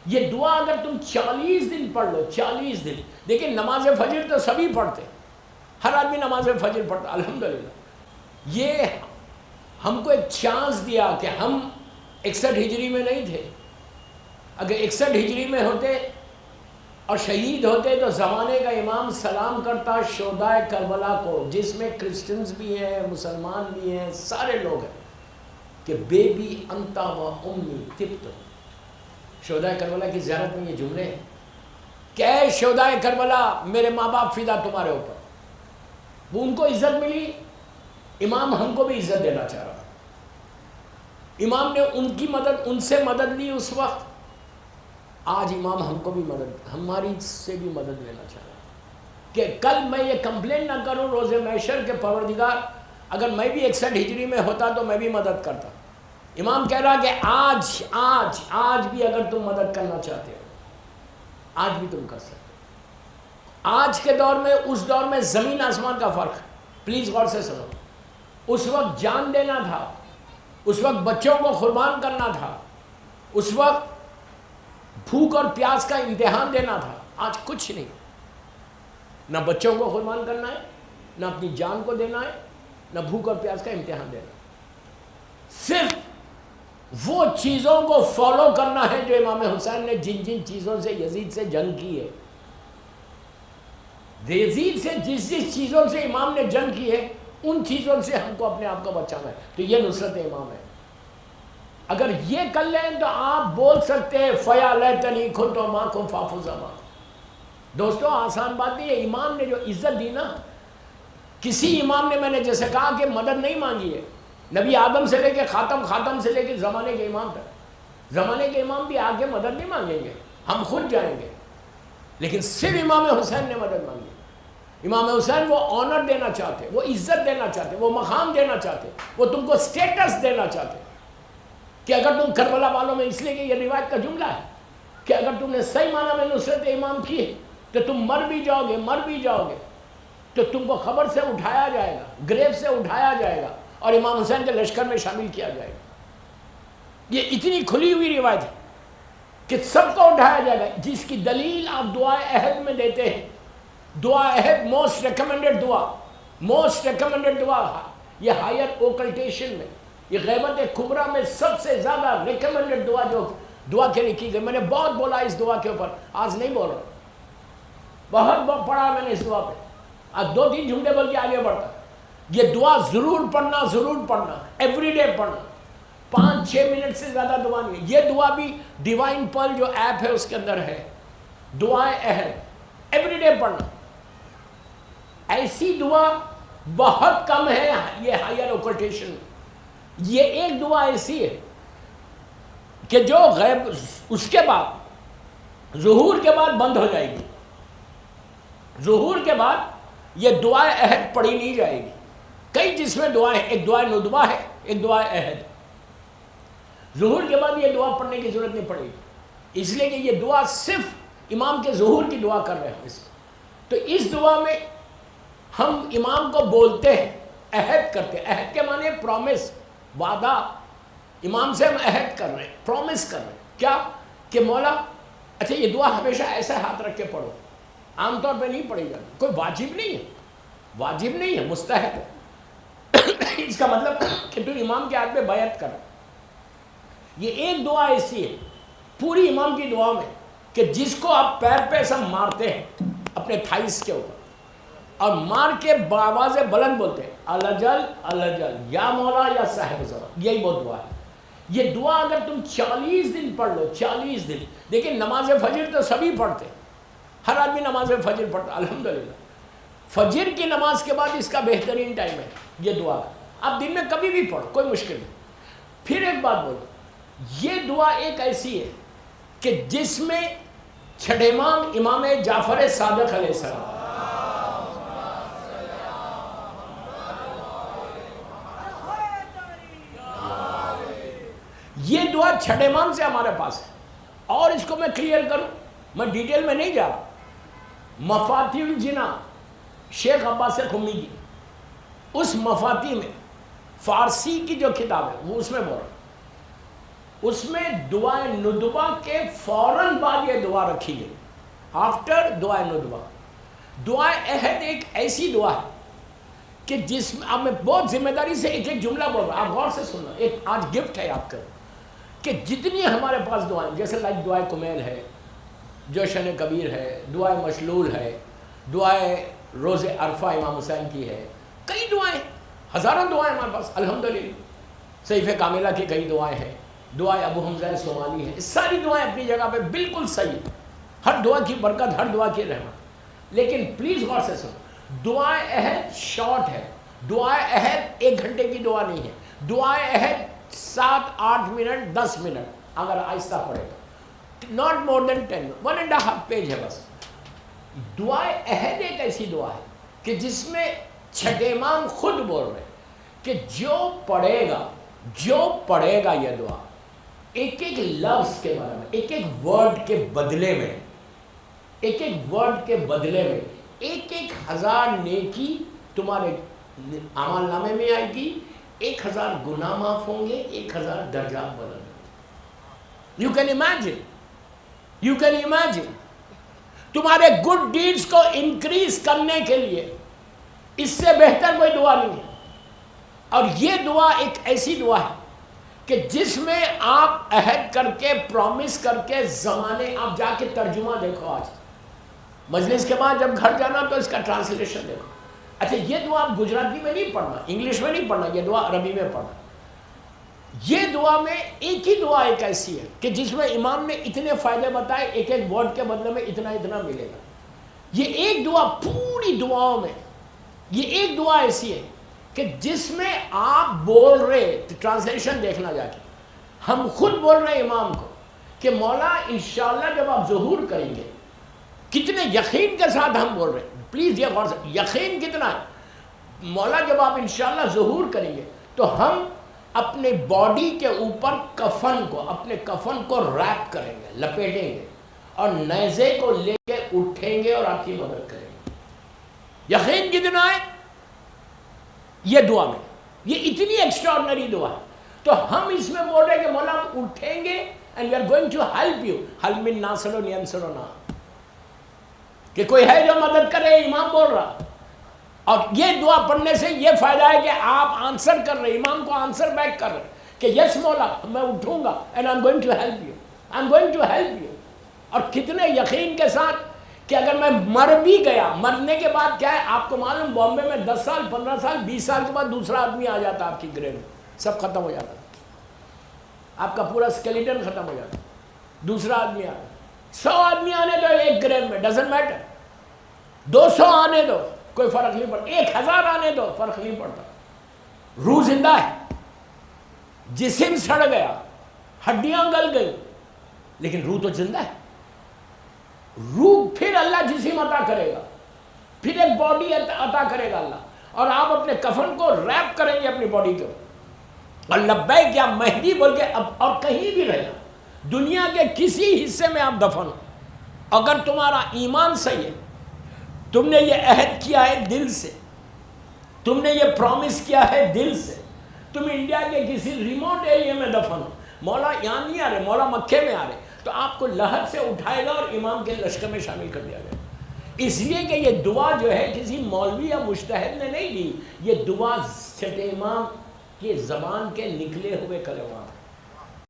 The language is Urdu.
یہ دعا اگر تم 40 دن پڑھ لو، 40 دن، دیکھیں نماز فجر تو سبھی پڑھتے، ہر آدمی نماز فجر پڑھتا الحمدللہ۔ یہ ہم کو ایک چانس دیا کہ ہم 61 ہجری میں نہیں تھے، اگر 61 ہجری میں ہوتے اور شہید ہوتے تو زمانے کا امام سلام کرتا شہدائے کربلا کو، جس میں کرسچنز بھی ہیں، مسلمان بھی ہیں، سارے لوگ ہیں، کہ بیبی انتا و امی تبت۔ شہدائے کربلا کی زیارت میں یہ جملے ہیں کہ اے شہدائے کربلا میرے ماں باپ فدا تمہارے اوپر۔ وہ ان کو عزت ملی، امام ہم کو بھی عزت دینا چاہ رہا، امام نے ان کی مدد، ان سے مدد لی اس وقت، آج امام ہم کو بھی مدد، ہماری سے بھی مدد لینا چاہ رہا کہ کل میں یہ کمپلین نہ کروں روز محشر کے پروردگار اگر میں بھی 61 ہجری میں ہوتا تو میں بھی مدد کرتا۔ امام کہہ رہا کہ آج بھی اگر تم مدد کرنا چاہتے ہو، آج بھی تم کر سکتے ہو۔ آج کے دور میں، اس دور میں زمین آسمان کا فرق ہے، پلیز غور سے سنو۔ اس وقت جان دینا تھا، اس وقت بچوں کو قربان کرنا تھا، اس وقت بھوک اور پیاس کا امتحان دینا تھا، آج کچھ نہیں، نہ بچوں کو قربان کرنا ہے، نہ اپنی جان کو دینا ہے، نہ بھوک اور پیاس کا امتحان دینا ہے، صرف وہ چیزوں کو فالو کرنا ہے جو امام حسین نے جن جن چیزوں سے یزید سے جنگ کی ہے، یزید سے جس چیزوں سے امام نے جنگ کی ہے ان چیزوں سے ہم کو اپنے آپ کو بچانا ہے، تو یہ نصرت امام ہے۔ اگر یہ کر لیں تو آپ بول سکتے ہیں فَيَا لَيْتَنِي كُنْتُ مَعَكُمْ فَأَفُوزَ مَعَكُمْ۔ دوستو آسان بات نہیں ہے، امام نے جو عزت دی نا، کسی امام نے، میں نے جیسے کہا کہ مدد نہیں مانگی ہے، نبی آدم سے لے کے خاتم سے لے کے زمانے کے امام تک، زمانے کے امام بھی آگے مدد نہیں مانگیں گے، ہم خود جائیں گے، لیکن صرف امام حسین نے مدد مانگی۔ امام حسین وہ آنر دینا چاہتے، وہ عزت دینا چاہتے، وہ مقام دینا چاہتے، وہ تم کو سٹیٹس دینا چاہتے، کہ اگر تم کربلا والوں میں، اس لیے کہ یہ روایت کا جملہ ہے کہ اگر تم نے صحیح معنی میں نصرت امام کی ہے تو تم مر بھی جاؤ گے تو تم کو خبر سے اٹھایا جائے گا، گریو سے اٹھایا جائے گا اور امام حسین کے لشکر میں شامل کیا جائے گا۔ یہ اتنی کھلی ہوئی روایت ہے کہ سب کو اٹھایا جائے گا، جس کی دلیل آپ دعائے عہد میں دیتے ہیں۔ دعا عہد موسٹ ریکمنڈڈ دعا، یہ ہائر اوکلٹیشن میں، یہ غیبت کبریٰ میں سب سے زیادہ ریکمنڈڈ دعا جو دعا کے لیے کی گئی۔ میں نے بہت بولا اس دعا کے اوپر، آج نہیں بول رہا، بہت پڑھا میں نے اس دعا پہ، آج 2-3 جملے بول کے آگے بڑھتا۔ یہ دعا ضرور پڑھنا، ایوری ڈے پڑھنا، 5-6 منٹ سے زیادہ دعا نہیں۔ یہ دعا بھی ڈیوائن پرل جو ایپ ہے اس کے اندر ہے، دعائے عہد، ایوری ڈے پڑھنا۔ ایسی دعا بہت کم ہے یہ ہائر اوکلٹیشن میں۔ یہ ایک دعا ایسی ہے کہ جو غیب اس کے بعد، ظہور کے بعد بند ہو جائے گی، ظہور کے بعد یہ دعائے عہد پڑھی نہیں جائے گی۔ کئی جس میں دعائیں ہیں، ایک دعائے ندبہ ہے، ایک دعائے عہد۔ ظہور کے بعد یہ دعا پڑھنے کی ضرورت نہیں پڑے گی، اس لیے کہ یہ دعا صرف امام کے ظہور کی دعا کر رہے ہیں اس میں۔ تو اس دعا میں ہم امام کو بولتے ہیں، عہد کرتے ہیں۔ عہد کے معنی پرومس، وعدہ۔ امام سے ہم عہد کر رہے ہیں، پرومس کر رہے ہیں، کیا کہ مولا اچھا یہ دعا ہمیشہ ایسا ہاتھ رکھ کے پڑھو، عام طور پہ نہیں پڑھی جاتی، کوئی واجب نہیں ہے، مستحب ہے۔ اس کا مطلب کہ تو امام کے ہاتھ پہ بیعت کر۔ یہ ایک دعا ایسی ہے پوری امام کی دعا میں کہ جس کو آپ پیر پہ سب مارتے ہیں اپنے تھائس کے اوپر، اور مار کے بآواز بلند بولتے ہیں الجل یا مولا یا صاحب زمان، یہی وہ دعا ہے۔ یہ دعا اگر تم 40 دن پڑھ لو، 40 دن، دیکھیں نماز فجر تو سبھی پڑھتے، ہر آدمی نماز فجر پڑھتا الحمدللہ۔ فجر کی نماز کے بعد اس کا بہترین ٹائم ہے یہ دعا کا، آپ دن میں کبھی بھی پڑھو، کوئی مشکل نہیں۔ پھر ایک بات بولو، یہ دعا ایک ایسی ہے کہ جس میں چھٹے امام جعفر صادق علیہ السلام، یہ دعا چھٹے امام سے ہمارے پاس ہے۔ اور اس کو میں کلیئر کروں، میں ڈیٹیل میں نہیں جا رہا، مفاتیح الجناں شیخ عباس قمی کی، اس مفاتیح میں فارسی کی جو کتاب ہے وہ اس میں بول رہا، اس میں دعائے ندبہ کے فوراً بعد یہ دعا رکھی گئی، آفٹر دعائے ندبہ۔ دعائے عہد ایک ایسی دعا ہے کہ جس میں اب میں بہت ذمہ داری سے ایک ایک جملہ بول رہا ہوں، آپ غور سے سننا، ایک آج گفٹ ہے آپ کا کہ جتنی ہمارے پاس دعائیں، جیسے لائک دعائے کمیل ہے، جوشن کبیر ہے، دعائے مشلول ہے، دعائے روز عرفہ امام حسین کی ہے، کئی دعائیں، ہزاروں دعائیں ہمارے پاس الحمدللہ۔ صحیفہ کاملہ کی کئی دعائیں ہیں، دعائے ابو حمزہ صومالی ہے، ساری دعائیں اپنی جگہ پہ بالکل صحیح، ہر دعا کی برکت، ہر دعا کی رحمت۔ لیکن پلیز غور سے سنو، دعائے عہد شارٹ ہے، دعائے عہد 1 گھنٹے کی دعا نہیں ہے، دعائے عہد 7-8 منٹ 10 منٹ اگر آہستہ پڑھے تو، not more than 10 1.5 پیج ہے بس۔ دعائے عہد ایک ایسی دعا ہے کہ جس میں چھٹے امام خود بول رہے ہیں کہ جو پڑھے گا یہ دعا ایک ایک لفظ کے بارے میں، ایک ایک ورڈ کے بدلے میں، ایک ایک ورڈ کے بدلے میں 1,000 نیکی تمہارے اعمال نامے میں آئے گی، 1,000 گناہ معاف ہوں گے، 1,000 درجات بدل گے۔ یو کین امیجن تمہارے گڈ ڈیڈز کو انکریز کرنے کے لیے اس سے بہتر کوئی دعا نہیں ہے۔ اور یہ دعا ایک ایسی دعا ہے کہ جس میں آپ عہد کر کے، پرومس کر کے، زمانے، آپ جا کے ترجمہ دیکھو، آج مجلس کے بعد جب گھر جانا تو اس کا ٹرانسلیشن دیکھو۔ اچھا یہ دعا آپ گجراتی میں نہیں پڑھنا، انگلش میں نہیں پڑھنا، یہ دعا عربی میں پڑھنا۔ یہ دعا میں ایک ہی دعا ایک ایسی ہے کہ جس میں امام نے اتنے فائدے بتائے، ایک ایک ورڈ کے بدلے میں اتنا اتنا ملے گا۔ یہ ایک دعا پوری دعاؤں میں، یہ ایک دعا ایسی ہے کہ جس میں آپ بول رہے، ٹرانسلیشن دیکھنا جا کے، ہم خود بول رہے ہیں امام کو کہ مولا انشاءاللہ جب آپ ظہور کریں گے، کتنے یقین کے ساتھ ہم بول رہے ہیں، پلیز یہ غور سے، یقین کتنا ہے، مولا جب آپ انشاءاللہ ظہور کریں گے تو ہم اپنے باڈی کے اوپر کفن کو، اپنے کفن کو ریپ کریں گے، لپیٹیں گے، اور نیزے کو لے کے اٹھیں گے اور آپ کی مدد کریں گے۔ یقین کتنا ہے یہ دعا میں، یہ اتنی ایکسٹراڈنری دعا ہے۔ تو ہم اس میں بول رہے ہیں کہ مولا ہم اٹھیں گے and we are going to help you، حل من ناصر ینصرنا، کہ کوئی ہے جو مدد کرے، امام بول رہا۔ اور یہ دعا پڑھنے سے یہ فائدہ ہے کہ آپ آنسر کر رہے، امام کو آنسر بیک کر رہے کہ یس مولا میں اٹھوں گا and I'm going to help you، I'm going to help you۔ اور کتنے یقین کے ساتھ کہ اگر میں مر بھی گیا، مرنے کے بعد کیا ہے، آپ کو معلوم بامبے میں 10 سال 15 سال 20 سال کے بعد دوسرا آدمی آ جاتا آپ کی گریو میں، سب ختم ہو جاتا، آپ کا پورا اسکیلیٹن ختم ہو جاتا، دوسرا آدمی آتا، 100 آدمی آنے دو ایک گریو میں، ڈزنٹ میٹر، 200 آنے دو کوئی فرق نہیں پڑتا، 1000 آنے دو فرق نہیں پڑتا، روح زندہ ہے، جسم سڑ گیا، ہڈیاں گل گئی، لیکن روح تو زندہ ہے۔ روح پھر اللہ جسم عطا کرے گا، پھر ایک باڈی عطا کرے گا اللہ، اور آپ اپنے کفن کو ریپ کریں گے اپنی باڈی کو، اور لبیک یا مہدی بول کے اب اور کہیں بھی رہنا، دنیا کے کسی حصے میں آپ دفن ہو، اگر تمہارا ایمان صحیح ہے، تم نے یہ عہد کیا ہے دل سے، تم نے یہ پرومس کیا ہے دل سے، تم انڈیا کے کسی ریموٹ ایریا میں دفن ہو، مولا یہاں نہیں آ رہے، مولا مکے میں آ رہے، تو آپ کو لحد سے اٹھائے گا اور امام کے لشکر میں شامل کر دیا گیا، اس لیے کہ یہ دعا جو ہے کسی مولوی یا مجتہد نے نہیں دی، یہ دعا چھٹے امام کی زبان کے نکلے ہوئے کلمات ہیں۔